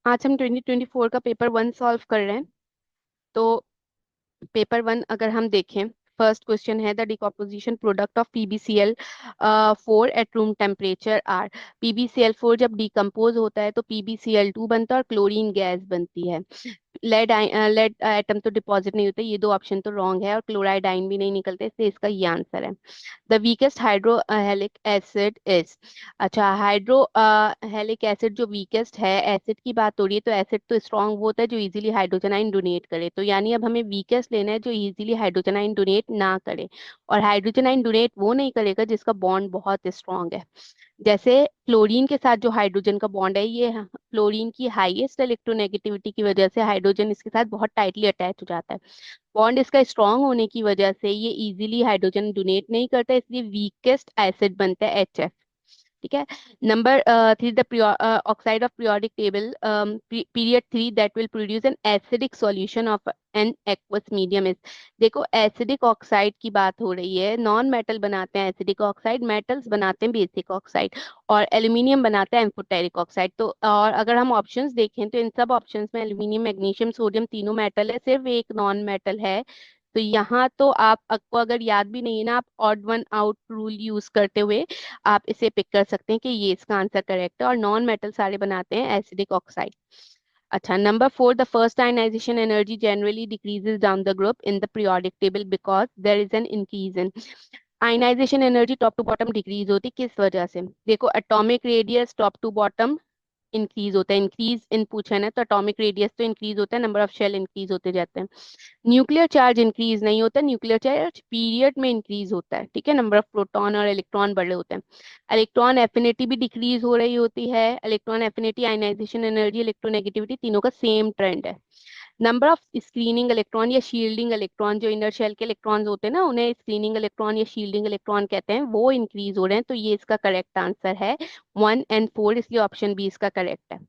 आज हम 2024 का पेपर 1 सॉल्व कर रहे हैं। तो पेपर 1 अगर हम देखें, फर्स्ट क्वेश्चन है the decomposition product of PBCL 4 at room temperature are. PBCL 4 जब डिकम्पोज होता है तो पीबीसीएल 2 बनता है और क्लोरीन गैस बनती है। लेड एटम तो डिपॉजिट नहीं होते, ये दो ऑप्शन तो रॉन्ग है, और क्लोराइड आयन भी नहीं निकलते, इसलिए इसका ये आंसर है। The weakest hydrohalic acid is. अच्छा, हाइड्रो हेलिक एसिड जो वीकेस्ट है, एसिड की बात हो रही है, तो एसिड तो स्ट्रांग वो होता है जो इजीली हाइड्रोजन आयन डोनेट करे, तो यानी अब हमें वीकेस्ट लेना है जो इजीली हाइड्रोजन आयन डोनेट ना करे। और हाइड्रोजन आयन डोनेट वो नहीं करेगा जिसका बॉन्ड बहुत स्ट्रांग है। जैसे क्लोरीन के साथ जो हाइड्रोजन का बॉन्ड है, ये क्लोरीन की हाईएस्ट इलेक्ट्रोनेगेटिविटी की वजह से हाइड्रोजन इसके साथ बहुत टाइटली अटैच हो जाता है। बॉन्ड इसका स्ट्रांग होने की वजह से ये इजीली हाइड्रोजन डोनेट नहीं करता, इसलिए वीकेस्ट एसिड बनता है HF। ठीक है। Number 3 the oxide of periodic table period 3 that will produce an acidic solution of an aqueous medium is. देखो, एसिडिक ऑक्साइड की बात हो रही है, नॉन मेटल बनाते हैं एसिडिक ऑक्साइड, मेटल्स बनाते हैं बेसिक ऑक्साइड, और एल्यूमिनियम बनाता है एम्फोटेरिक ऑक्साइड। तो और अगर हम ऑप्शंस देखें तो इन सब ऑप्शंस में एल्यूमिनियम, मैग्नीशियम, सोडियम तीनों मेटल है, सिर्फ एक नॉन मेटल है। तो यहाँ तो आपको अगर याद भी नहीं है ना, आप odd one out rule use करते हुए आप इसे पिक कर सकते हैं कि ये इसका आंसर करेक्ट है, और नॉन मेटल सारे बनाते हैं एसिडिक ऑक्साइड। अच्छा, number 4 the first ionization energy generally decreases down the group in the periodic table because there is an increase in. Ionization energy top to bottom decrease होती किस वजह से? देखो, atomic radius top to bottom increase होता है, increase in पूछा है ना, तो एटॉमिक रेडियस तो इंक्रीज होता है, नंबर ऑफ शेल इंक्रीज होते जाते हैं। न्यूक्लियर चार्ज इंक्रीज नहीं होता, न्यूक्लियर चार्ज पीरियड में इंक्रीज होता है। ठीक है, नंबर ऑफ प्रोटॉन और इलेक्ट्रॉन बड़े होते हैं। इलेक्ट्रॉन एफिनिटी भी डिक्रीज हो रही होती है, electron affinity, ionization energy, electronegativity, तीनों का सेम ट्रेंड है। नंबर ऑफ स्क्रीनिंग इलेक्ट्रॉन या शील्डिंग इलेक्ट्रॉन, जो इनर शेल के इलेक्ट्रॉन्स होते हैं ना, उन्हें स्क्रीनिंग इलेक्ट्रॉन या शील्डिंग इलेक्ट्रॉन कहते हैं, वो इंक्रीज हो रहे हैं, तो ये इसका करेक्ट आंसर है 1 और 4, इसलिए ऑप्शन बी इसका करेक्ट है।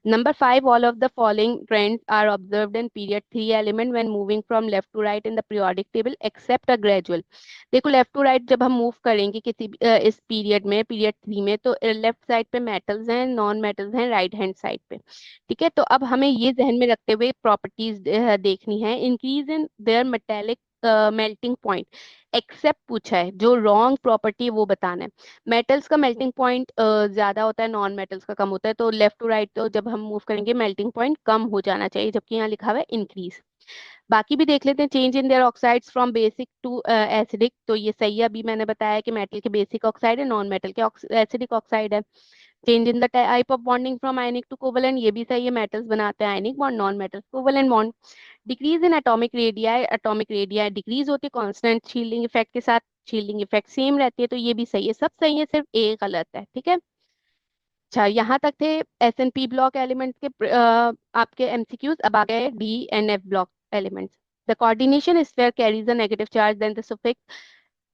Number 5, all of the following trends are observed in period 3 element when moving from left to right in the periodic table except a gradual। देखो, लेफ्ट टू राइट जब हम move करेंगे किसी इस period में, period 3 में, तो लेफ्ट साइड पे मेटल्स हैं, नॉन मेटल्स हैं राइट हैंड साइड पे। ठीक है, तो अब हमें ये जहन में रखते हुए प्रॉपर्टीज देखनी है। Increase in their metallic melting point accept पूछा है, जो रॉन्ग प्रॉपर्टी है वो बताना है। मेटल्स का मेल्टिंग पॉइंट ज्यादा होता है, नॉन मेटल्स का कम होता है, तो लेफ्ट टू राइट तो जब हम मूव करेंगे मेल्टिंग पॉइंट कम हो जाना चाहिए, जबकि यहाँ लिखा हुआ है इंक्रीज। बाकी भी देख लेते हैं। Change in their oxides from basic to acidic, तो ये सही है, अभी मैंने बताया कि मेटल के बेसिक ऑक्साइड है, नॉन मेटल के एसिडिक ऑक्साइड है। Change in the type of bonding from ionic to covalent, ये भी सही है, मेटल्स बनाते हैं ionic bond, non metals covalent bond. Decrease in atomic radii decrease होती है कांस्टेंट शील्डिंग इफेक्ट के साथ, शील्डिंग इफेक्ट सेम रहती है, तो ये भी सही है, सब सही है, सिर्फ ए गलत है। ठीक है। अच्छा, यहाँ तक थे SNP ब्लॉक एलिमेंट के आपके MCQs। अब आ गए D and F block elements. The coordination sphere carries a negative charge then the suffix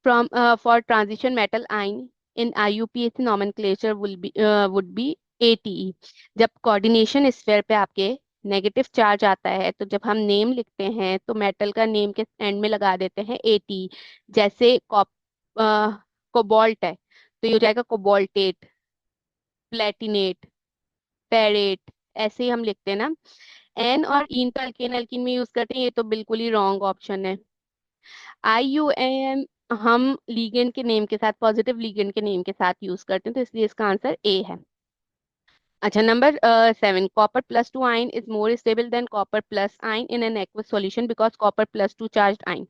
from for transition metal ion in IUPAC nomenclature would be ATE। जब कोऑर्डिनेशन स्फीयर पे आपके negative charge आता है, तो जब हम नेम लिखते हैं तो मेटल का नेम के एंड में लगा देते हैं ATE। जैसे कोबाल्ट है, तो ये हो जाएगा कोबाल्टेट, प्लेटिनेट, पेरेट, ऐसे ही हम लिखते हैं ना। एन और इन तो अल्केन अल्कीन में यूज करते हैं, ये तो बिल्कुल ही रॉन्ग ऑप्शन है। IUN हम लीगेंड के नेम के साथ, पॉजिटिव लीगेंड के नेम के साथ यूज करते हैं, तो इसलिए इसका आंसर ए है। अच्छा, number 7, Copper+2 ion is more stable then Copper+ ion in an aqueous solution because Copper+2 charge ion.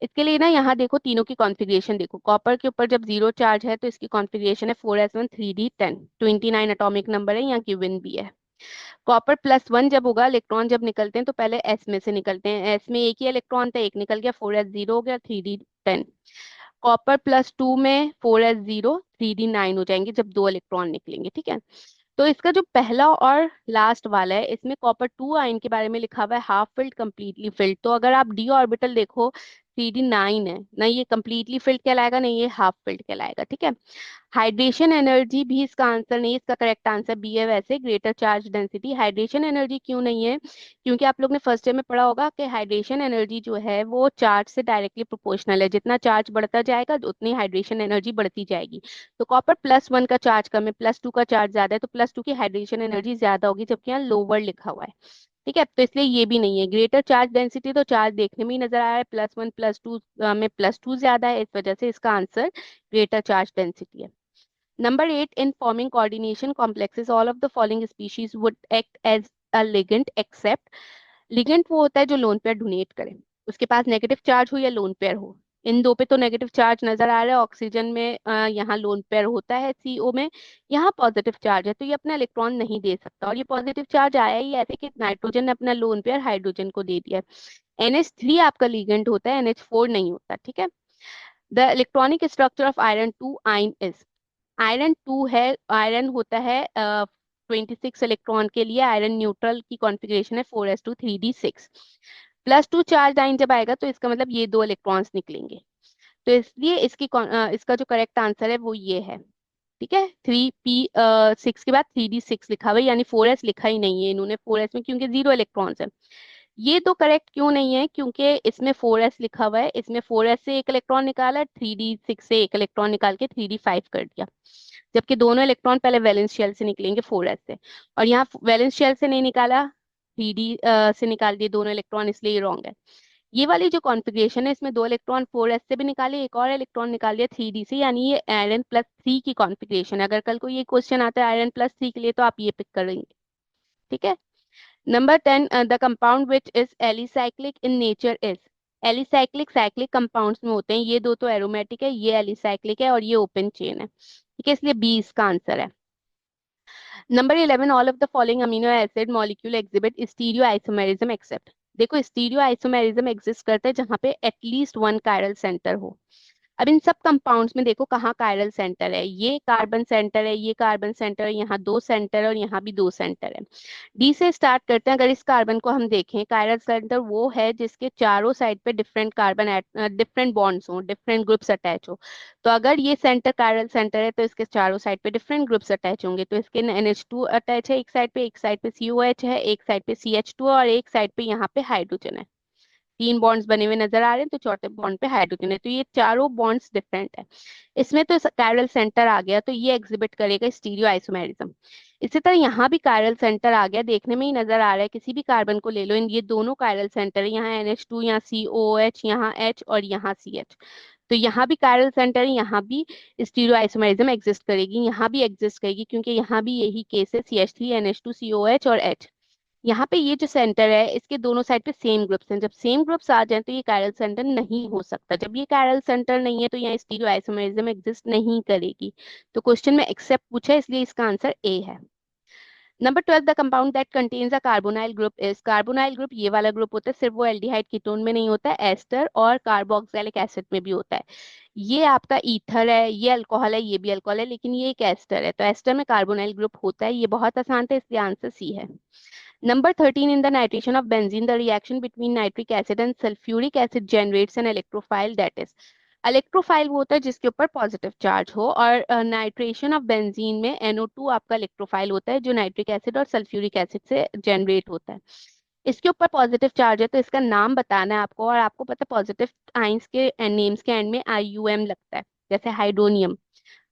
इसके लिए ना यहाँ देखो, तीनों की कॉन्फ़िगरेशन देखो। कॉपर के ऊपर जब जीरो चार्ज है तो इसकी कॉन्फ़िगरेशन है 4s1 3d10, 29 एटॉमिक नंबर है, यहाँ गिवन भी है। Copper+1 जब होगा, इलेक्ट्रॉन जब निकलते हैं तो पहले एस में से निकलते हैं, एस में एक ही इलेक्ट्रॉन था, एक निकल गया, 4s0 हो गया, 3d10। Copper+2 में 4s0 3d9 हो जाएंगे जब दो इलेक्ट्रॉन निकलेंगे। ठीक है, तो इसका जो पहला और लास्ट वाला है, इसमें Copper 2 आयन के बारे में लिखा हुआ है हाफ फिल्ड, कंप्लीटली फिल्ड। तो अगर आप डी ऑर्बिटल देखो, 3D9 है ना, ये कंप्लीटली फिल्ड कहलाएगा, नहीं ये हाफ फिल्ड कहलाएगा, ठीक है। हाइड्रेशन एनर्जी भी इसका आंसर नहीं है, इसका करेक्ट आंसर बी है। वैसे greater charge density, hydration energy क्यों नहीं है, क्योंकि आप लोग ने फर्स्ट ईयर में पढ़ा होगा कि हाइड्रेशन एनर्जी जो है वो चार्ज से डायरेक्टली प्रोपोर्शनल है, जितना चार्ज बढ़ता जाएगा उतनी हाइड्रेशन एनर्जी बढ़ती जाएगी। तो कॉपर +1 का चार्ज कम है, +2 का चार्ज ज्यादा है, तो +2 की हाइड्रेशन एनर्जी ज्यादा होगी, जबकि यहाँ लोअर लिखा हुआ है, ठीक है। तो इसलिए ये भी नहीं है। ग्रेटर चार्ज डेंसिटी तो चार्ज देखने में ही नजर आ रहा है, +1 +2 में +2 ज्यादा है, इस वजह से इसका आंसर ग्रेटर चार्ज डेंसिटी है। Number 8, in forming coordination complexes, all of the following species would act as a ligand except ligand वो होता है जो लोन पेयर डोनेट करे, उसके पास नेगेटिव चार्ज हो या लोन पेयर हो। इन दो पे तो नेगेटिव चार्ज नजर आ रहा है, ऑक्सीजन में यहाँ लोन पेयर होता है, CO में यहाँ पॉजिटिव चार्ज है, तो ये अपना इलेक्ट्रॉन नहीं दे सकता, और ये पॉजिटिव चार्ज आया ही ऐसे कि नाइट्रोजन ने अपना लोन पेयर हाइड्रोजन को दे दिया। NH3 आपका लिगेंड होता है, NH4 नहीं होता, ठीक है। The electronic structure of iron 2 ion is, iron 2 है, आयरन होता है 26 इलेक्ट्रॉन के लिए, आयरन न्यूट्रल की कॉन्फ़िगरेशन है 4s2 3d6। +2 चार्ज आयन जब आएगा तो इसका मतलब ये 2 इलेक्ट्रॉन्स निकलेंगे, तो इसलिए इसका जो करेक्ट आंसर है वो ये है, ठीक है। 3p6 के बाद 3d6 लिखा हुआ है, यानी 4s लिखा ही नहीं है इन्होंने 4s में, क्योंकि 0 इलेक्ट्रॉन्स है। ये तो करेक्ट क्यों नहीं है, क्योंकि इसमें 4s लिखा हुआ है, इसमें 4s से एक इलेक्ट्रॉन निकाला, 3d6 से एक इलेक्ट्रॉन निकाल के 3d5 कर दिया, जबकि दोनों इलेक्ट्रॉन पहले वैलेंस शेल से निकलेंगे 4s से, और यहाँ वैलेंस शेल से नहीं निकाला, 3d से निकाल दिए दोनों इलेक्ट्रॉन, इसलिए रॉन्ग है। ये वाली जो कॉन्फ़िगरेशन है इसमें 2 इलेक्ट्रॉन 4s से भी निकाले, एक और इलेक्ट्रॉन निकाल दिया 3d से, यानी ये आयरन +3 की कॉन्फ़िगरेशन है। अगर कल को ये क्वेश्चन आता है आयरन +3 के लिए तो आप ये पिक करेंगे, ठीक है। Number 10, the compound which is alicyclic in nature is, alicyclic cyclic compounds में होते हैं, ये दो तो एरोमेटिक है, ये एलिसाइक्लिक है, और ये ओपन चेन है, ठीक है, इसलिए बी इसका आंसर है। Number 11, all of the following amino acid molecule exhibit stereo isomerism except, देखो स्टीरियो आइसोमेरिज्म एग्जिस्ट करता है जहां पे एटलीस्ट 1 कायरल सेंटर हो। अब इन सब कंपाउंड्स में देखो कहाँ कायरल सेंटर है, ये कार्बन सेंटर है, ये कार्बन सेंटर है, यहाँ 2 सेंटर है, और यहाँ भी 2 सेंटर है। डी से स्टार्ट करते हैं। अगर इस कार्बन को हम देखें, कायरल सेंटर वो है जिसके चारों साइड पे डिफरेंट कार्बन डिफरेंट बॉन्ड्स हो, डिफरेंट ग्रुप्स अटैच हो। तो अगर ये सेंटर कायरल सेंटर है तो इसके चारों साइड पे डिफरेंट ग्रुप्स अटैच होंगे, तो इसके NH2 अटैच है एक साइड पे COH है, एक साइड पे CH2 और एक साइड पे यहाँ पे हाइड्रोजन है। 3 बॉन्ड्स बने हुए नजर आ रहे हैं, तो चौथे बॉन्ड पे हाइड्रोजन है, तो ये चारों बॉन्ड्स डिफरेंट है। इसमें तो कायरल सेंटर आ गया, तो ये एग्जिबिट करेगा स्टीरियो आइसोमेरिज्म। इसी तरह यहाँ भी कायरल सेंटर आ गया, देखने में ही नजर आ रहा है, किसी भी कार्बन को ले लो, इन ये दोनों कायरल सेंटर है, यहाँ NH2, यहाँ COH, यहाँ H और यहाँ CH। तो यहाँ भी कायरल सेंटर है, यहाँ भी स्टीरियो आइसोमेरिज्म एग्जिस्ट करेगी, यहाँ भी एग्जिस्ट करेगी, क्योंकि यहाँ भी यही केस है, CH3 NH2 COH और H। यहाँ पे ये जो सेंटर है इसके दोनों साइड पे सेम ग्रुप्स हैं, जब सेम ग्रुप्स आ जाए तो ये कायरल सेंटर नहीं हो सकता, जब ये कायरल सेंटर नहीं है तो यहाँ स्टीरियो आइसोमेरिज्म एग्जिस्ट नहीं करेगी। तो क्वेश्चन में एक्सेप्ट पूछा है, इसलिए इसका आंसर ए है। Number 12, the compound that contains a carbonyl group is, carbonyl group ये वाला ग्रुप होता है, सिर्फ वो एल्डिहाइड कीटोन में नहीं होता है, एस्टर और कार्बोक्सिलिक एसिड में भी होता है। ये आपका ईथर है, ये अल्कोहल है, ये भी अल्कोहल है, लेकिन ये एक एस्टर है, तो एस्टर में कार्बोनाइल ग्रुप होता है, ये बहुत आसान था, इसलिए आंसर सी है। Number 13, in the nitration of benzene, the reaction between nitric acid and sulfuric acid generates an electrophile, that is, electrophile वो होता है जिसके ऊपर पॉजिटिव चार्ज हो, और नाइट्रेशन ऑफ बेंजीन में NO2 आपका इलेक्ट्रोफाइल होता है जो नाइट्रिक एसिड और सल्फ्यूरिक एसिड से जनरेट होता है। इसके ऊपर पॉजिटिव चार्ज है, तो इसका नाम बताना है आपको, और आपको पता है पॉजिटिव आइंस के नेम्स के एंड में IUM लगता है, जैसे हाइड्रोनियम,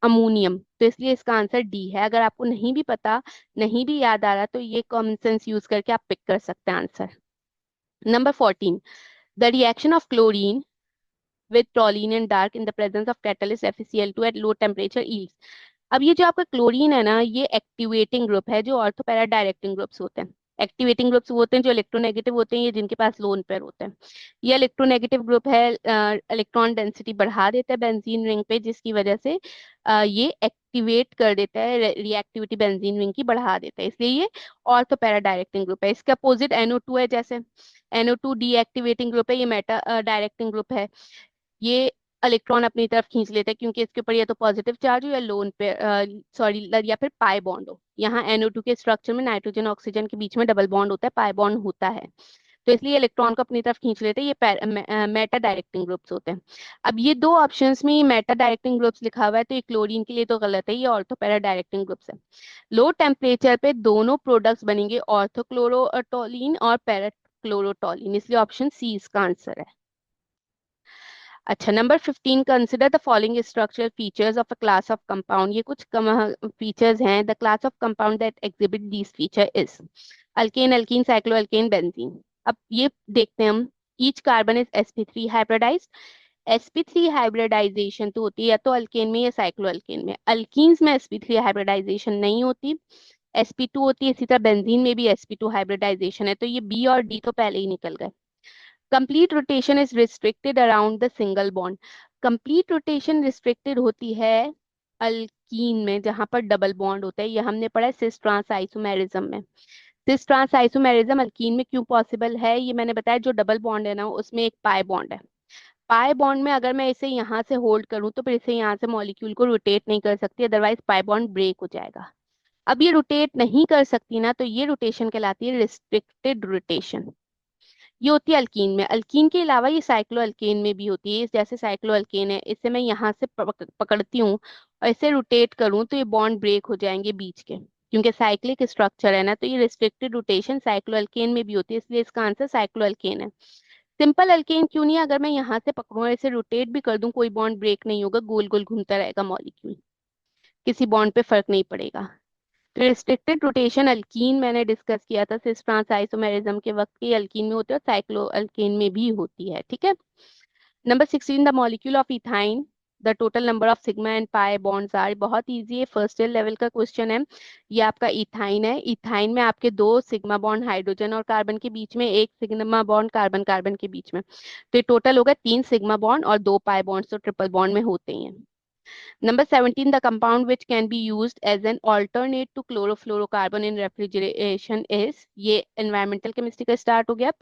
अमोनियम, तो इसलिए इसका आंसर डी है। अगर आपको नहीं भी पता, नहीं भी याद आ रहा, तो ये कॉमन सेंस यूज करके आप पिक कर सकते हैं answer. Number 14, the reaction of chlorine with toluene and dark in the presence of catalyst FeCl2 at low temperature yields, अब ये जो आपका क्लोरीन है ना, ये एक्टिवेटिंग ग्रुप है, जो ऑर्थो पैरा डायरेक्टिंग ग्रुप्स होते हैं। एक्टिवेटिंग ग्रुप्स वो होते हैं जो इलेक्ट्रोनेगेटिव होते हैं, ये जिनके पास लोन पेयर होते हैं। ये इलेक्ट्रोनेगेटिव ग्रुप है, इलेक्ट्रॉन डेंसिटी बढ़ा देता है बेंजीन रिंग पे, जिसकी वजह से ये एक्टिवेट कर देता है, रिएक्टिविटी बेंजीन रिंग की बढ़ा देता है, इसलिए ये ऑर्थो पैरा डायरेक्टिंग ग्रुप है। इसके अपोजिट NO2 है, जैसे NO2 डीएक्टिवेटिंग ग्रुप है, ये मेटा डायरेक्टिंग ग्रुप है, ये इलेक्ट्रॉन अपनी तरफ खींच लेता है, क्योंकि इसके ऊपर या तो पॉजिटिव चार्ज हो या लोन पे सॉरी या फिर पाई बॉन्ड हो। यहाँ NO2 के स्ट्रक्चर में नाइट्रोजन ऑक्सीजन के बीच में डबल बॉन्ड होता है, पाई बॉन्ड होता है, तो इसलिए इलेक्ट्रॉन को अपनी तरफ खींच लेते हैं, ये मेटा डायरेक्टिंग ग्रुप्स होते हैं। अब ये दो ऑप्शंस में मेटा डायरेक्टिंग ग्रुप्स लिखा हुआ है, तो ये क्लोरीन के लिए तो गलत है, ये ऑर्थो पैरा डायरेक्टिंग ग्रुप्स है। लो टेम्परेचर पे दोनों प्रोडक्ट्स बनेंगे, ऑर्थोक्लोरोटोलीन और पैराक्लोरोटोलीन, इसलिए ऑप्शन सी इसका आंसर है। अच्छा, number 15, consider the following structural features of a class of compound. ये कुछ फीचर्स हैं। The class of compound that exhibit this feature is alkane, alkene, cycloalkane, benzene. अब ये देखते हैं हम, each carbon is sp3 hybridized. sp3 hybridization तो होती है या तो अल्केन में या साइक्लोअल्केन में। अल्कीन्स में sp3 हाइब्रिडाइजेशन नहीं होती, sp2 होती है। इसी तरह बेंजीन में भी sp2 हाइब्रिडाइजेशन है, तो ये बी और डी तो पहले ही निकल गए। Complete rotation is restricted around the single bond. Complete rotation restricted होती है अल्कीन में, जहां पर डबल बॉन्ड होता है। ये हमने पढ़ा है सिस ट्रांस आइसोमेरिज्म में। सिस ट्रांस आइसोमेरिज्म अल्कीन में क्यों पॉसिबल है, ये मैंने बताया, जो डबल बॉन्ड है ना उसमें एक पाई बॉन्ड है। पाई बॉन्ड में अगर मैं इसे यहाँ से होल्ड करूँ तो फिर इसे यहाँ से मॉलिक्यूल को रोटेट नहीं कर सकती, अदरवाइज पाई बॉन्ड ब्रेक हो जाएगा। अब ये रोटेट नहीं कर सकती ना, तो ये रोटेशन कहलाती है रिस्ट्रिक्टेड रोटेशन। ये होती है अल्कीन में। अल्कीन के अलावा ये साइक्लो अल्केन में भी होती है। जैसे साइक्लो अल्केन है, इसे मैं यहाँ से पकड़ती हूँ और इसे रोटेट करूँ तो ये बॉन्ड ब्रेक हो जाएंगे बीच के, क्योंकि साइक्लिक स्ट्रक्चर है ना। तो ये रिस्ट्रिक्टेड रोटेशन साइक्लो अल्केन में भी होती है, इसलिए इसका आंसर साइक्लो अल्केन है। सिंपल अल्केन क्यों नहीं है, अगर मैं यहाँ से पकड़ूँ और इसे रोटेट भी कर दूं कोई बॉन्ड ब्रेक नहीं होगा, गोल गोल घूमता रहेगा मॉलिक्यूल, किसी बॉन्ड पे फर्क नहीं पड़ेगा। तो रिस्ट्रिक्टेड रोटेशन अल्कीन मैंने डिस्कस किया था सिस ट्रांस आइसोमेरिज्म के वक्त की, अल्कीन में होती है और साइक्लो अल्केन में भी होती है, ठीक है। Number 16, the molecule of ethyne, the total number of sigma and pi bonds are. बहुत इजी है, फर्स्ट ईयर लेवल का क्वेश्चन है। ये आपका इथाइन है। इथाइन में आपके दो सिग्मा बॉन्ड हाइड्रोजन और कार्बन के बीच में, एक सिग्मा बॉन्ड कार्बन कार्बन के बीच में, तो ये टोटल होगा 3 सिग्मा बॉन्ड और 2 पाई बॉन्ड्स, तो ट्रिपल बॉन्ड में होते ही हैं। Number 17, the compound which can be used as an alternate to chlorofluorocarbon in refrigeration is, ये environmental chemistry का start हो गया।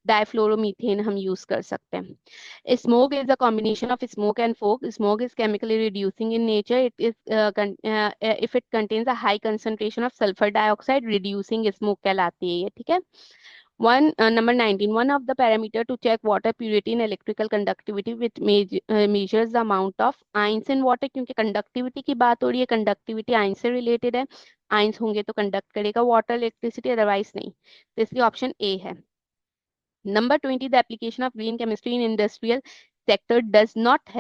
डाइफ्लोरोमीथेन हम use कर सकते हैं। Smoke is a combination of smoke and fog. Smoke is chemically reducing in nature. It is if it contains a high concentration of sulfur dioxide, reducing smoke कहलाती है ये, ठीक है। Number 19, one of the parameter to check water purity in electrical conductivity which measures the amount of ions in water, क्योंकि conductivity की बात हो रही है, conductivity ions से related है। ions होंगे तो conduct करेगा water electricity, अदरवाइज नहीं, तो इसलिए ऑप्शन ए है। Number 20, the application of green chemistry in industrial sector does not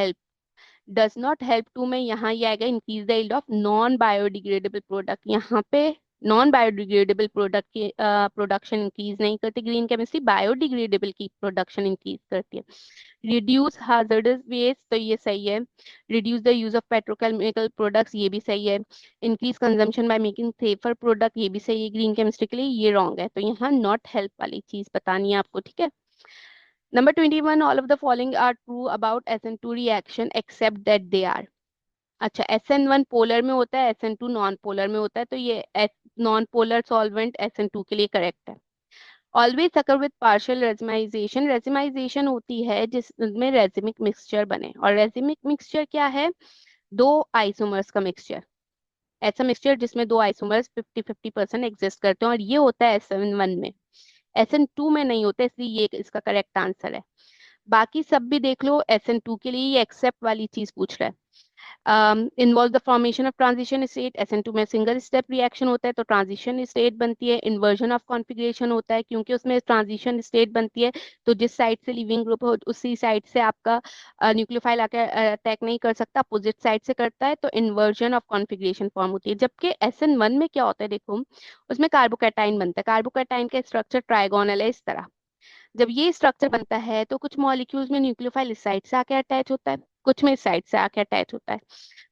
help to में यहाँ ये आएगा increase the yield of non biodegradable product. यहाँ पे नॉन बायोडिग्रेडेबल प्रोडक्ट की प्रोडक्शन इंक्रीज नहीं करती ग्रीन केमिस्ट्री, बायोडिग्रेडेबल की प्रोडक्शन इंक्रीज करती है। रिड्यूस हाजर्डस वेस्ट, तो ये सही है। Reduce the use of petrochemical products, ये भी सही है। Increase consumption by making safer product, ये भी सही है ग्रीन केमिस्ट्री के लिए, ये रॉन्ग है। तो यहाँ नॉट हेल्प वाली चीज बतानी है आपको, ठीक है। Number 21, all of the following are true about SN2 reaction except that they are। अच्छा, SN1 पोलर में होता है, SN2 नॉन पोलर में होता है, तो ये नॉन पोलर सॉल्वेंट SN2 के लिए करेक्ट है। ऑलवेज अकर विद पार्शियल रेजिमाइजेशन, रेजिमाइजेशन होती है जिसमें रेजिमिक मिक्सचर बने, और रेजिमिक मिक्सचर क्या है, दो आइसोमर्स का मिक्सचर, ऐसा मिक्सचर जिसमें दो आइसोमर्स 50-50% एग्जिस्ट करते हैं, और ये होता है SN1 में, SN2 में नहीं होता, इसलिए ये इसका करेक्ट आंसर है। बाकी सब भी देख लो, SN2 के लिए ये एक्सेप्ट वाली चीज पूछ रहा है। Involve the formation of transition state, SN2 में सिंगल स्टेप रिएक्शन होता है तो ट्रांजिशन स्टेट बनती है। इन्वर्जन ऑफ कॉन्फ़िगरेशन होता है क्योंकि उसमें ट्रांजिशन स्टेट बनती है, तो जिस साइड से लिविंग ग्रुप हो उसी साइड से आपका न्यूक्लियोफाइल आकर अटैक नहीं कर सकता, अपोजिट साइड से करता है, तो इन्वर्जन ऑफ कॉन्फ़िगरेशन फॉर्म होती है। जबकि SN1 में क्या होता है, देखो उसमें कार्बोकैटाइन बनता है, कार्बोकैटाइन का स्ट्रक्चर ट्राइगोनल है इस तरह। जब ये स्ट्रक्चर बनता है तो कुछ मॉलिक्यूल्स में न्यूक्लियोफाइल इस साइड से आके अटैच होता है, कुछ में इस साइड से आके अटैच होता है।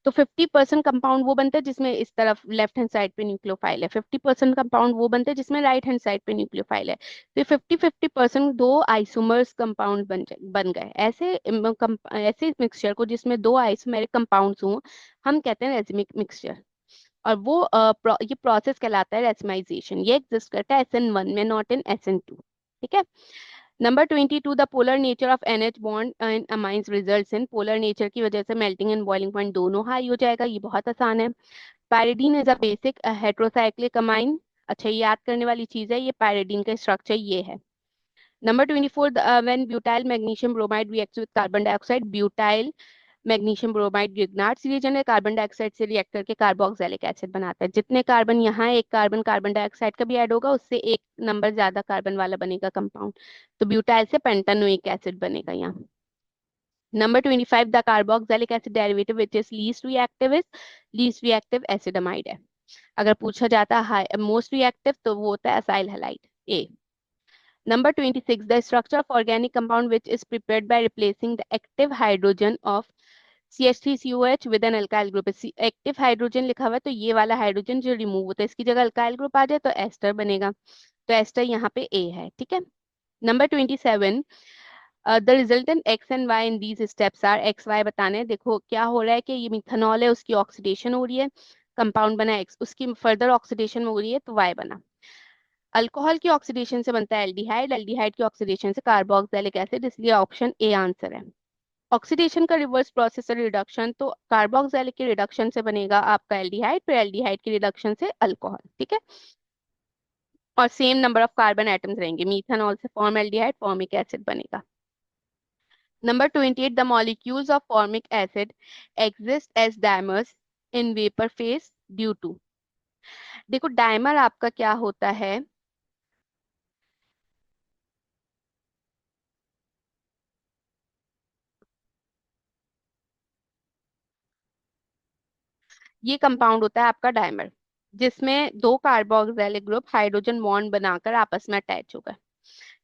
तो 50% कंपाउंड वो बनता है जिसमें इस तरफ लेफ्ट हैंड साइड पे न्यूक्लियोफाइल है, 50% कंपाउंड वो बनता है जिसमें राइट हैंड साइड पे न्यूक्लियोफाइल है। तो 50-50% दो आइसोमर्स कंपाउंड बन गए। ऐसे मिक्सचर को जिसमें दो आइसोमेरिक कंपाउंड्स हों हम कहते हैं रेजिमिक मिक्सचर, और वो ये प्रोसेस कहलाता है रेसिमाइजेशन। ये एग्जिस्ट करता है SN1 में, नॉट इन SN2, ठीक है। Number 22, the polar nature of NH bond in amines results in, polar nature की वजह से मेल्टिंग एंड बॉइलिंग पॉइंट दोनों हाई हो जाएगा, ये बहुत आसान है। Pyridine is a basic heterocyclic amine, अच्छा ये याद करने वाली चीज है, ये पायरिडीन का स्ट्रक्चर ये है। Number 24, when butyl magnesium bromide reacts with carbon dioxide, butyl magnesium bromide Grignard's reagent है, कार्बन डाइऑक्साइड से रिएक्ट करके कार्बोक्सिलिक एसिड बनाता है। जितने कार्बन यहाँ एक कार्बन कार्बन डाइऑक्साइड का भी ऐड होगा, उससे एक नंबर ज्यादा कार्बन वाला बनेगा कंपाउंड, तो ब्यूटाइल से पेंटानोइक एसिड बनेगा यहाँ। Number 25, the carboxylic acid derivative which is least reactive acid amide है। अगर पूछा जाता है मोस्ट रिएक्टिव तो वो होता है acyl halide, A. Number 26, the structure of organic compound which is prepared by replacing the active hydrogen of CH3COH with an alkyl group। Active hydrogen लिखा हुआ है तो ये वाला हाइड्रोजन जो रिमूव होता है इसकी जगह अल्काइल ग्रुप आ जाए तो एस्टर बनेगा, तो एस्टर यहाँ पे ए है, ठीक है। Number 27, the resultant X and Y in these steps are, X Y बताने हैं। देखो क्या हो रहा है कि ये मिथेनॉल है, उसकी ऑक्सीडेशन हो रही है, कंपाउंड बना एक्स, उसकी फर्दर ऑक्सीडेशन हो रही है तो वाई बना। अल्कोहल की ऑक्सीडेशन से बनता है एल्डिहाइड, एल्डिहाइड की ऑक्सीडेशन से कार्बोक्सिलिक एसिड, इसलिए ऑप्शन ए आंसर है। ऑक्सीडेशन का रिवर्स प्रोसेस है रिडक्शन, तो कार्बोक्सिलिक के रिडक्शन से बनेगा आपका एल्डिहाइड, फिर एल्डिहाइड के रिडक्शन से अल्कोहल, ठीक है। और same number of carbon atoms रहेंगे, मीथेनॉल से फॉर्म एल्डिहाइड, फॉर्मिक एसिड बनेगा। Number 28, the molecules of formic acid exist as dimers in vapour phase due to. देखो डायमर आपका क्या होता है, ये कंपाउंड होता है आपका डायमर, जिसमें दो कार्बोक्सिलिक ग्रुप हाइड्रोजन बॉन्ड बनाकर आपस में अटैच हो गए,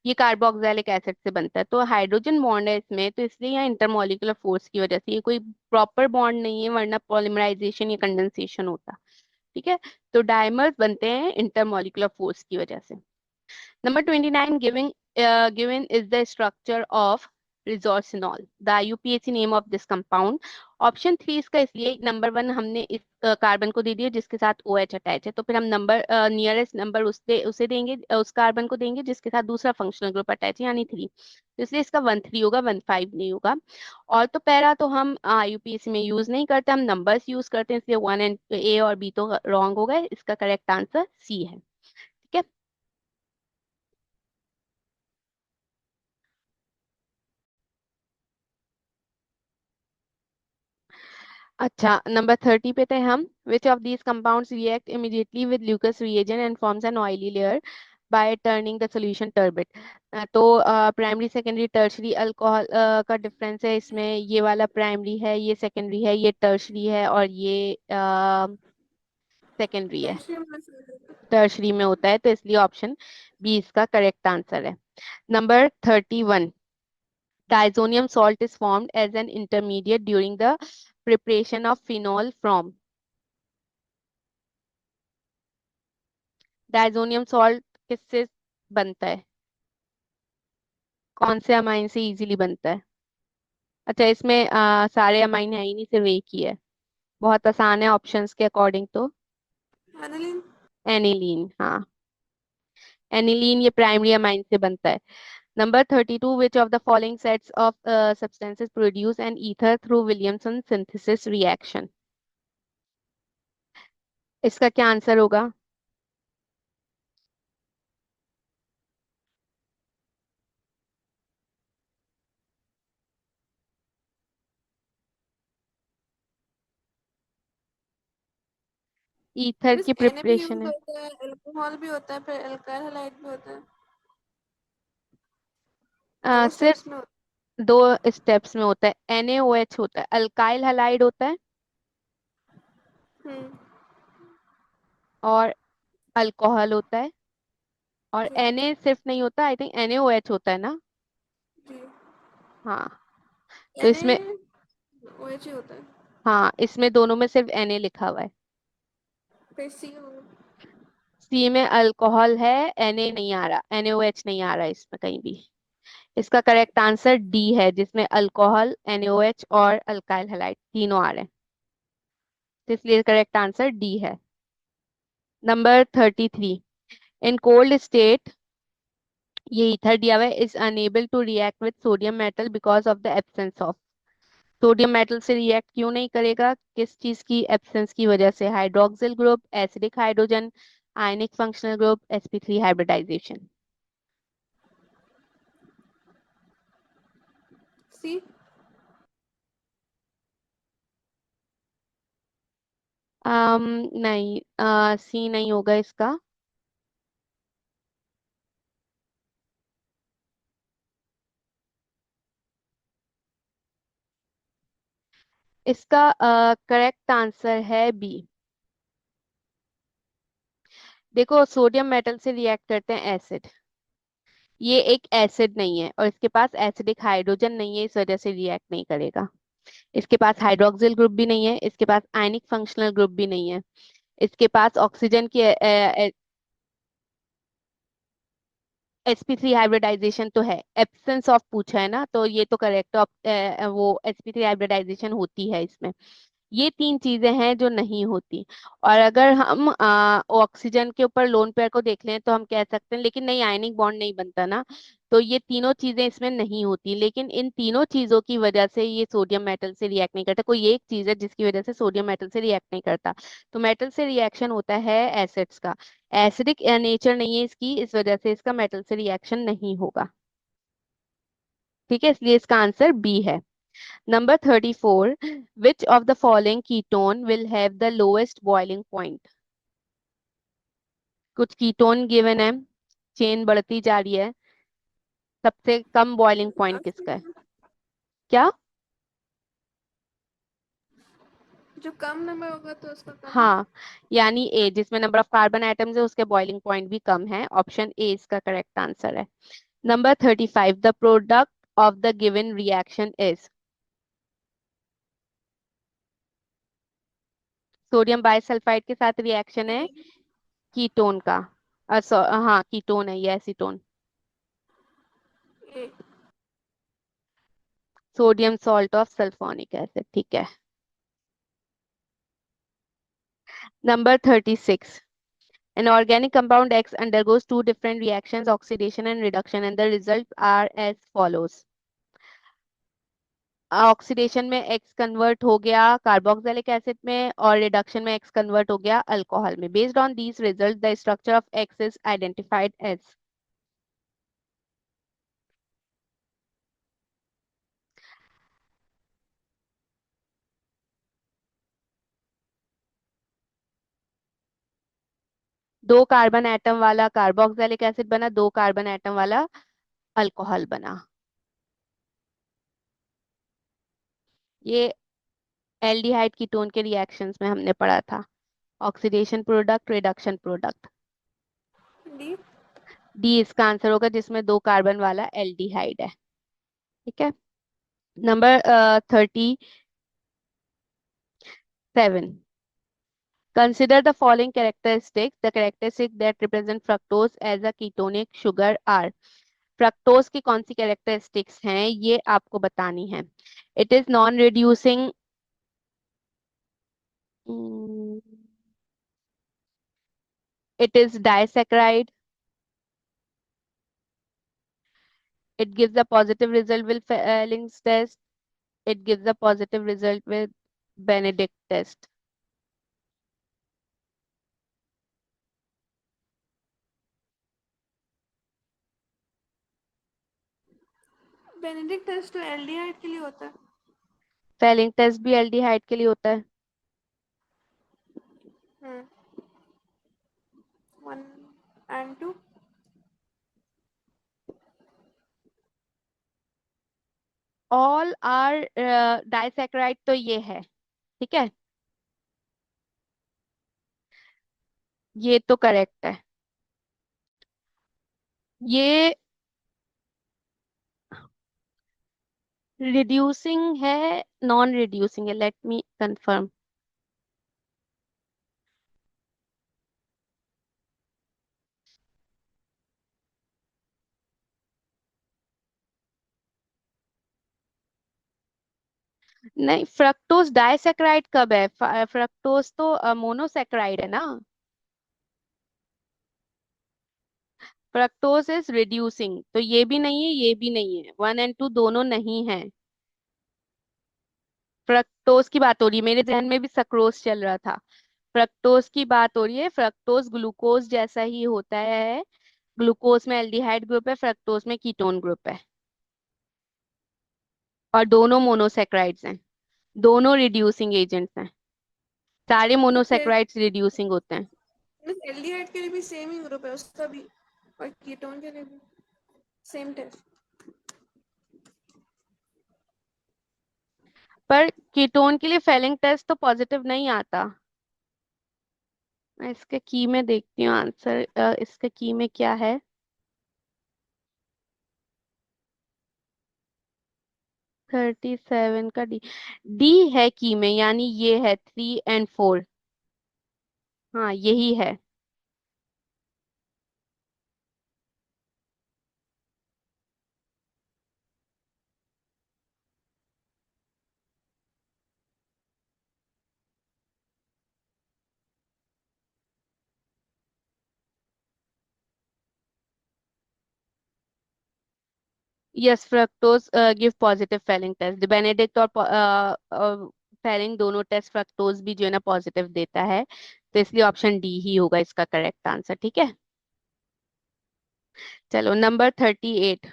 ये कार्बोक्सिलिक एसिड से बनता है। तो हाइड्रोजन बॉन्ड है इसमें, तो इसलिए यहाँ इंटरमॉलिक्यूलर फोर्स की वजह से, ये कोई प्रॉपर बॉन्ड नहीं है वरना पॉलिमराइजेशन या कंडेंसेशन होता, ठीक है। तो डायमर्स बनते हैं इंटरमॉलिक्यूलर फोर्स की वजह से। Number 29, given is the structure of resorcinol. The IUPAC name of this compound. Option 3 इसका इसलिए, नंबर 1 हमने इस कार्बन को दे दिया जिसके साथ OH अटैच है, तो फिर हम नंबर नियरेस्ट नंबर उसे देंगे, उस कार्बन को देंगे जिसके साथ दूसरा फंक्शनल ग्रुप अटैच है यानी 3, तो इसलिए इसका 1 3 होगा, 1 5 नहीं होगा। और तो पैरा तो हम IUPAC में यूज नहीं करते, हम नंबर्स यूज करते हैं, इसलिए 1 एंड ए और बी तो रॉन्ग हो गए, इसका करेक्ट आंसर सी है, ठीक है। अच्छा नंबर 30 पे थे हम। Which of these compounds react immediately with Lucas reagent and forms an oily layer by turning the solution turbid. तो प्राइमरी सेकेंडरी टर्शरी अल्कोहल का डिफरेंस है इसमें, ये वाला प्राइमरी है, ये सेकेंडरी है, ये टर्शरी है और ये सेकेंडरी है, टर्शरी में होता है, तो इसलिए ऑप्शन बी इसका करेक्ट आंसर है। Number 31, diazonium salt is formed as an intermediate during the preparation of phenol from। Diazonium salt किससे बनता है, कौन से अमाइन से इजीली बनता है? अच्छा इसमें सारे अमाइन है ही नहीं, सिर्फ एक ही है, बहुत आसान है ऑप्शंस के अकॉर्डिंग तो। एनिलीन। एनिलीन, हाँ एनिलीन ये प्राइमरी अमाइन से बनता है। Number 32, which of the following sets of substances produce an ether through Williamson synthesis reaction, इसका क्या आंसर होगा? ईथर बस की एन भी प्रिपरेशन यूज है। होता है, अल्कोहल भी होता है, फिर अल्काइल हैलाइड भी होता है। दो सिर्फ स्टेप्स में होता दो स्टेप्स में होता है, NaOH होता है, अल्काइल हैलाइड होता है है। और अल्कोहल होता है, और ठीक है। Na सिर्फ नहीं होता, आई थिंक NaOH होता है ना। जी। हाँ तो एन इसमें, OH ही होता है। हाँ इसमें दोनों में सिर्फ Na लिखा हुआ है, फिर सी होगा। सी में अल्कोहल है, Na नहीं आ रहा, NaOH नहीं आ रहा इसमें कहीं भी। इसका करेक्ट आंसर डी है, जिसमें अल्कोहल, NaOH और अल्काइल हैलाइड तीनों आ रहे हैं, तो इसलिए करेक्ट आंसर डी है। नंबर 33, इन कोल्ड स्टेट, ये ईथर दिया हुआ है, is unable to react with sodium metal because of the absence of. Sodium metal से रिएक्ट क्यों नहीं करेगा, किस चीज की एब्सेंस की वजह से? हाइड्रोक्सिल ग्रुप, एसिडिक हाइड्रोजन, आयनिक फंक्शनल ग्रुप, sp3 हाइब्रिडाइजेशन। सी। नहीं, सी नहीं होगा इसका। इसका करेक्ट आंसर है बी। देखो, सोडियम मेटल से रिएक्ट करते हैं एसिड। ये एक एसिड नहीं है और इसके पास एसिडिक हाइड्रोजन नहीं है, इस वजह से रिएक्ट नहीं करेगा। इसके पास हाइड्रोक्सिल ग्रुप भी नहीं है, इसके पास आयनिक फंक्शनल ग्रुप भी नहीं है, इसके पास ऑक्सीजन की sp3 हाइब्रिडाइजेशन तो है, एब्सेंस ऑफ पूछा है ना, तो ये तो करेक्ट वो sp3 हाइब्रिडाइजेशन होती है इसमें। ये तीन चीजें हैं जो नहीं होती। और अगर हम ऑक्सीजन के ऊपर लोन पेयर को देख लें तो हम कह सकते हैं, लेकिन नहीं, आयनिक बॉन्ड नहीं बनता ना। तो ये तीनों चीजें इसमें नहीं होती, लेकिन इन तीनों चीजों की वजह से ये सोडियम मेटल से रिएक्ट नहीं करता। कोई एक चीज है जिसकी वजह से सोडियम मेटल से रिएक्ट नहीं करता। तो मेटल से रिएक्शन होता है एसिड्स का। एसिडिक नेचर नहीं है इसकी, इस वजह से इसका मेटल से रिएक्शन नहीं होगा। ठीक है, इसलिए इसका आंसर बी है। Number 34, which of the following ketone will have the lowest boiling point? कुछ कीटोन गिवन है, चेन बढ़ती जा रही है, सबसे कम बॉइलिंग पॉइंट किसका है? क्या? जो कम नंबर होगा तो उसका कम होगा। हाँ, यानी ए, जिसमें नंबर ऑफ कार्बन एटम्स है उसके बॉइलिंग पॉइंट भी कम है। ऑप्शन ए इसका करेक्ट आंसर है। Number 35, the product of the given reaction is. Sodium bisulphide के साथ रिएक्शन है ए। कीटोन का। हाँ, कीटोन है ये, acetone. A. Sodium salt of sulphonic acid, ठीक है। Number 36. An organic compound X undergoes two different reactions, oxidation and reduction, and the results are as follows. Oxidation में X कन्वर्ट हो गया कार्बोक्सिलिक एसिड में, और reduction में X convert हो गया अल्कोहल में। Based on these result the structure of X is identified as. दो कार्बन एटम वाला कार्बोक्सिलिक एसिड बना, दो कार्बन एटम वाला अल्कोहल बना। ये एल्डिहाइड कीटोन के रिएक्शंस में हमने पढ़ा था। Oxidation product, reduction product. D. D इसका आंसर होगा, जिसमें दो कार्बन वाला एल्डिहाइड है। ठीक है। Number 37, consider the following characteristics, the characteristic that represent fructose as a ketonic sugar are. Fructose की कौन सी कैरेक्टरिस्टिक्स हैं ये आपको बतानी है। It is non reducing, it is disaccharide, it gives a positive result with Fehling's test, it gives a positive result with Benedict test. Benedict test तो aldehyde के लिए होता है। फेलिंग टेस्ट भी एल्डिहाइड के लिए होता है। हम्म। 1 and 2। ऑल आर डाइसैकेराइड तो ये है, ठीक है, ये तो करेक्ट है। ये रिड्यूसिंग है, नॉन रिड्यूसिंग है, लेट मी कंफर्म। नहीं, फ्रक्टोज डाइसैकेराइड कब है? फ्रक्टोज तो मोनोसैकेराइड है ना। फ्रक्टोज इज रिड्यूसिंग, तो ये भी नहीं है, ये भी नहीं है, 1 और 2 दोनों नहीं है। फ्रक्टोज की बात हो रही है, मेरे जहन में भी सक्रोज चल रहा था। फ्रक्टोज की बात हो रही है। फ्रक्टोज ग्लूकोज जैसा ही होता है। ग्लूकोज में एल्डिहाइड ग्रुप है, फ्रक्टोज में कीटोन ग्रुप है। और दोनों मोनोसेक्राइड्स हैं, दोनों रिड्यूसिंग एजेंट्स हैं, सारे तो फिर मोनोसेक्राइड्स रिड्यूसिंग होते हैं। एल्डिहाइड के लिए भी सेम ही ग्रुप है उसका भी, और कीटोन के लिए भी सेम टेस्ट। पर कीटोन के लिए फेलिंग टेस्ट तो पॉजिटिव नहीं आता। मैं इसके की में देखती हूँ आंसर, इसके की में क्या है। 37 का डी, डी है की में, यानी ये है 3 और 4। हाँ यही है। Yes, fructose give positive Fehling test, Benedict और फेलिंग दोनों टेस्ट फ्रक्टोज भी जो है ना पॉजिटिव देता है, तो इसलिए ऑप्शन डी ही होगा इसका करेक्ट आंसर। ठीक है, चलो number 38।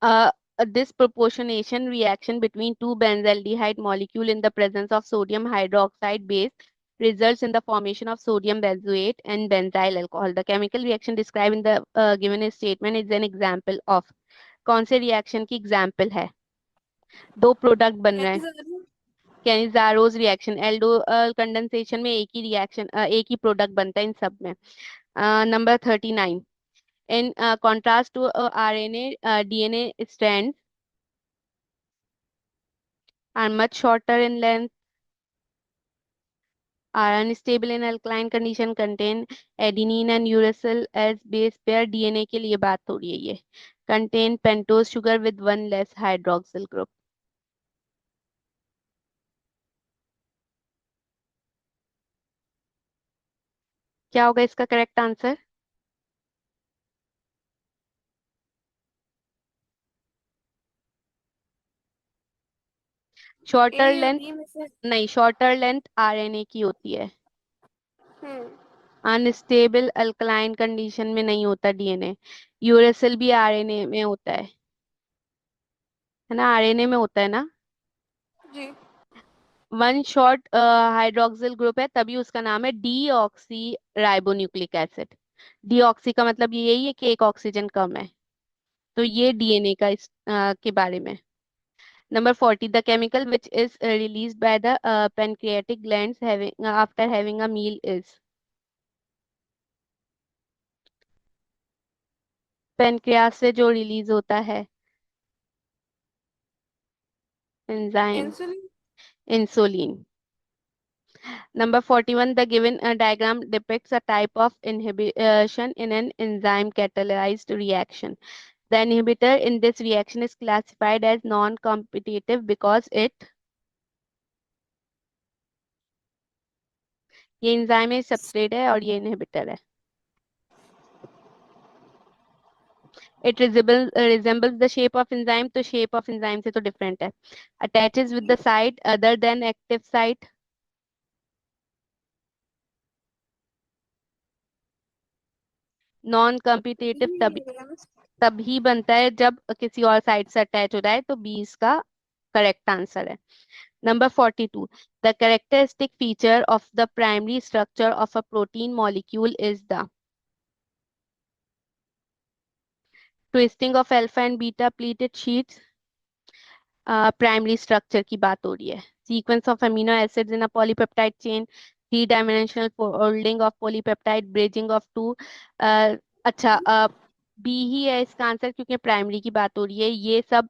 uh, a disproportionation reaction between two benzaldehyde molecule in the presence of sodium hydroxide base results in the formation of sodium benzoate and benzyl alcohol. The chemical reaction described in the given statement is an example of, कौन से reaction की example है? दो product बन रहे हैं। कैनिजारोज reaction, aldol condensation में एक ही रिएक्शन, एक ही प्रोडक्ट बनता है इन सब में। Number 39। In contrast to RNA, DNA strands are much shorter in length, are unstable in alkaline condition, contain adenine and uracil as base pair। DNA के लिए बात हो रही है ये। Contain pentose sugar with one less hydroxyl group। क्या होगा इसका करेक्ट आंसर? ए शॉर्टर या लेंथ, बी में से। नहीं, शॉर्टर लेंथ आरएनए की होती है। हम्म। अनस्टेबल अल्कलाइन कंडीशन में नहीं होता डीएनए। यूरेसिल भी आरएनए में होता है ना, आरएनए में होता है ना। जी। वन शॉर्ट हाइड्रोक्सिल ग्रुप है, तभी उसका नाम है डीऑक्सी राइबोन्यूक्लिक एसिड। डीऑक्सी का मतलब ये यही है कि एक ऑक्सीजन कम है, तो ये डीएनए का के बारे में। Number 40। The chemical which is release by the pancreatic glands having after having a meal is, pancreas से जो रिलीज होता है enzyme, insulin. Insulin. Number 41, the given diagram depicts a type of inhibition in an enzyme catalyzed reaction. The inhibitor in this reaction is classified as non-competitive because it, ये enzyme है, substrate है, और ये inhibitor है। It resembles the shape of enzyme, तो shape of enzyme से तो different है। Attaches with the site other than active site, non competitive तभी, तभी बनता है जब किसी और साइड से अटैच हो जाए, तो बी इसका करेक्ट आंसर है। Number 42. The characteristic feature of the primary structure of a protein molecule is the twisting of alpha and beta pleated sheets। Primary structure की बात हो रही है। Sequence of amino acids in a polypeptide chain, three dimensional folding of polypeptide, bridging of two. अच्छा, B ही है इसका answer, क्योंकि प्राइमरी की बात हो रही है, ये सब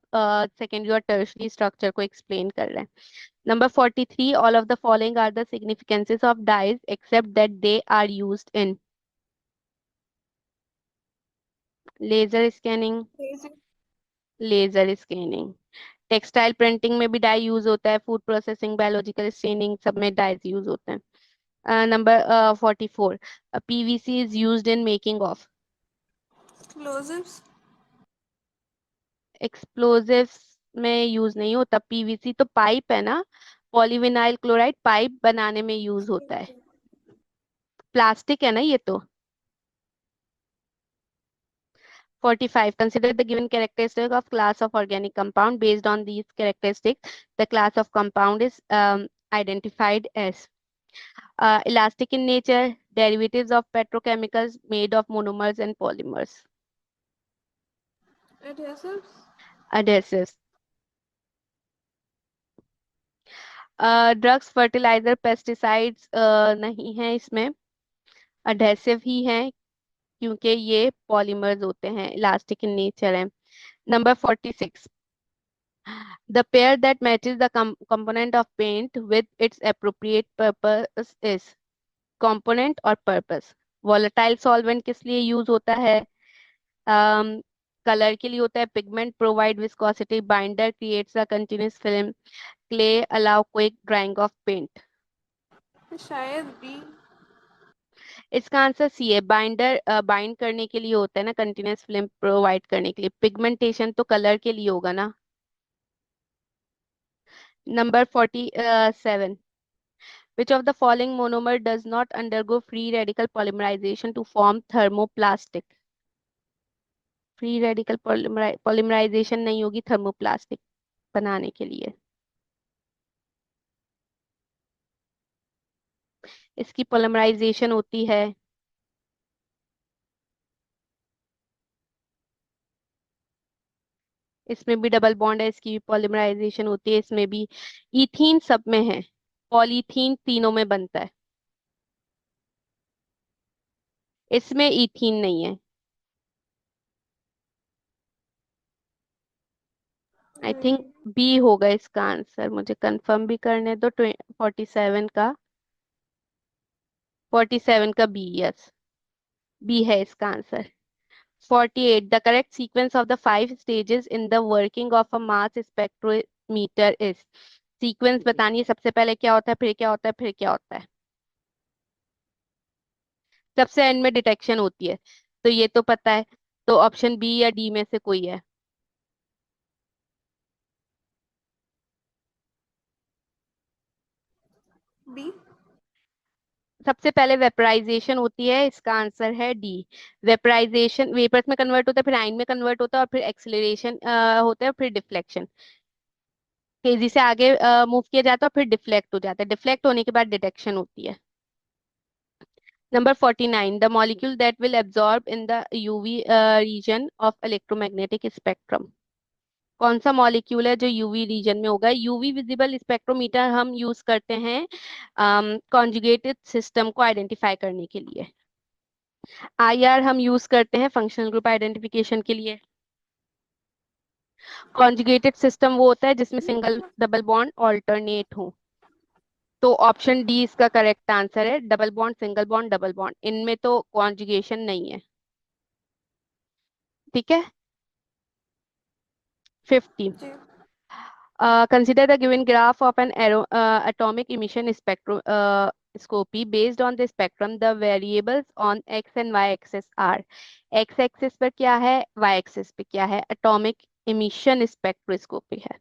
सेकेंडरी और टर्शरी स्ट्रक्चर को एक्सप्लेन कर रहे हैं। Number 43, all of the following are the significances of dyes except that they are used in laser scanning, laser scanning, textile printing में भी डाई यूज होता है, फूड प्रोसेसिंग, बायोलॉजिकल स्टेनिंग, सब में डाइज यूज होते हैं। Number 44, PVC is used in making of explosives. Explosives में use नहीं होता पीवीसी, तो पाइप है ना, पॉलीविनाइल क्लोराइड पाइप बनाने में यूज होता है। प्लास्टिक है ना ये तो। 45. Consider the given characteristic of class of organic compound. Based on these characteristics, the class of compound is identified as elastic in nature, derivatives of petrochemicals made of monomers and polymers, Adhesives. adhesives, drugs, fertiliser, pesticides नहीं है इसमें, adhesive ही है क्योंकि ये polymers होते हैं, elastic in nature है. Number 46. The pair that matches the component of paint with its appropriate purpose is component और purpose. Volatile solvent किस लिए यूज होता है? कलर के लिए होता है. Pigment provide viscosity. Binder creates a continuous film. Clay allow quick drying of paint. शायद बी. इसका आंसर सी है. बाइंडर बाइंड करने के लिए होता है ना, कंटिन्यूस फिल्म प्रोवाइड करने के लिए. पिगमेंटेशन तो कलर के लिए होगा ना. Number 47. Which of the following monomer does not undergo free radical polymerization to form thermoplastic? Free radical polymerisation नहीं होगी थर्मोप्लास्टिक बनाने के लिए. इसकी पॉलीमराइजेशन होती है, इसमें भी डबल बॉन्ड है, इसकी भी पॉलीमराइजेशन होती है, इसमें भी. इथीन सब में है, पॉलीथीन तीनों में बनता है, इसमें इथीन नहीं है. आई थिंक बी होगा इसका आंसर, मुझे कंफर्म भी करने दो. 47 का, 47 का बी. यस, बी है इसका answer. 48. The correct sequence of the 5 stages in the working of a mass spectrometer is. Sequence बतानी है, सबसे पहले क्या होता है, फिर क्या होता है, फिर क्या होता है. सबसे एंड में डिटेक्शन होती है, तो ये तो पता है. तो ऑप्शन बी या डी में से कोई है. बी. सबसे पहले वेपराइजेशन होती है, इसका आंसर है डी. वेपराइजेशन वेपर्स में कन्वर्ट होता है, फिर आयन में कन्वर्ट होता है, और फिर एक्सिलरेशन होता है, फिर डिफ्लेक्शन, तेजी से आगे मूव किया जाता है, और फिर डिफ्लेक्ट हो जाता है. डिफ्लेक्ट होने के बाद डिटेक्शन होती है. Number 49, the molecule that will absorb in the UV region of electromagnetic spectrum. कौन सा मॉलिक्यूल है जो यूवी रीजन में होगा? यूवी विजिबल स्पेक्ट्रोमीटर हम यूज करते हैं कॉन्जुगेटेड सिस्टम को आइडेंटिफाई करने के लिए. आईआर हम यूज करते हैं फंक्शनल ग्रुप आइडेंटिफिकेशन के लिए. कॉन्जुगेटेड सिस्टम वो होता है जिसमें सिंगल डबल बॉन्ड ऑल्टरनेट हो. तो ऑप्शन डी इसका करेक्ट आंसर है. Double bond, single bond, double bond, इनमें तो कॉन्जुगेशन नहीं है. ठीक है. 50. जी. Consider the given graph of an atomic emission spectroscopy. Based on the spectrum, the variables on x and y axis are. x axis पर क्या है, y axis पे क्या है? atomic emission spectroscopy है.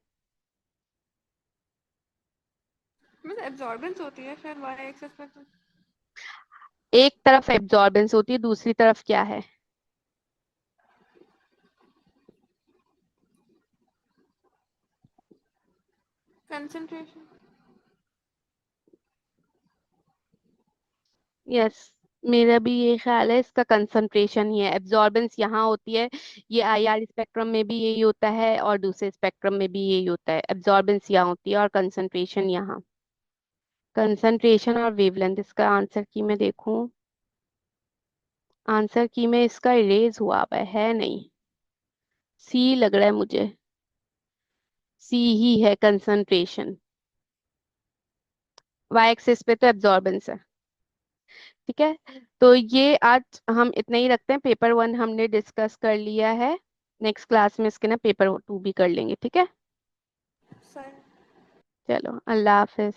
मतलब एब्जॉर्बेंस होती है शायद वाई एक्सिस पे तो. एक तरफ एब्जॉर्बेंस होती है, दूसरी तरफ क्या है? कंसंट्रेशन. यस, मेरा भी ये ख्याल है, इसका कंसंट्रेशन ही है. एब्जॉर्बेंस यहाँ होती है, ये आईआर स्पेक्ट्रम में भी यही होता है, और दूसरे स्पेक्ट्रम में भी यही होता है. एब्जॉर्बेंस यहाँ होती है और कंसंट्रेशन यहाँ. कंसंट्रेशन और वेवलेंथ, इसका आंसर की मैं देखूं, आंसर की में इसका इरेज हुआ हुआ है नहीं. सी लग रहा है मुझे, सी ही है कंसंट्रेशन. वाई एक्सिस पे तो एब्जॉर्बेंस है. ठीक है, तो ये आज हम इतना ही रखते हैं. पेपर 1 हमने डिस्कस कर लिया है, नेक्स्ट क्लास में इसके ना पेपर 2 भी कर लेंगे. ठीक है, सही. चलो, अल्लाह हाफिज.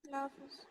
अल्लाह हाफिज.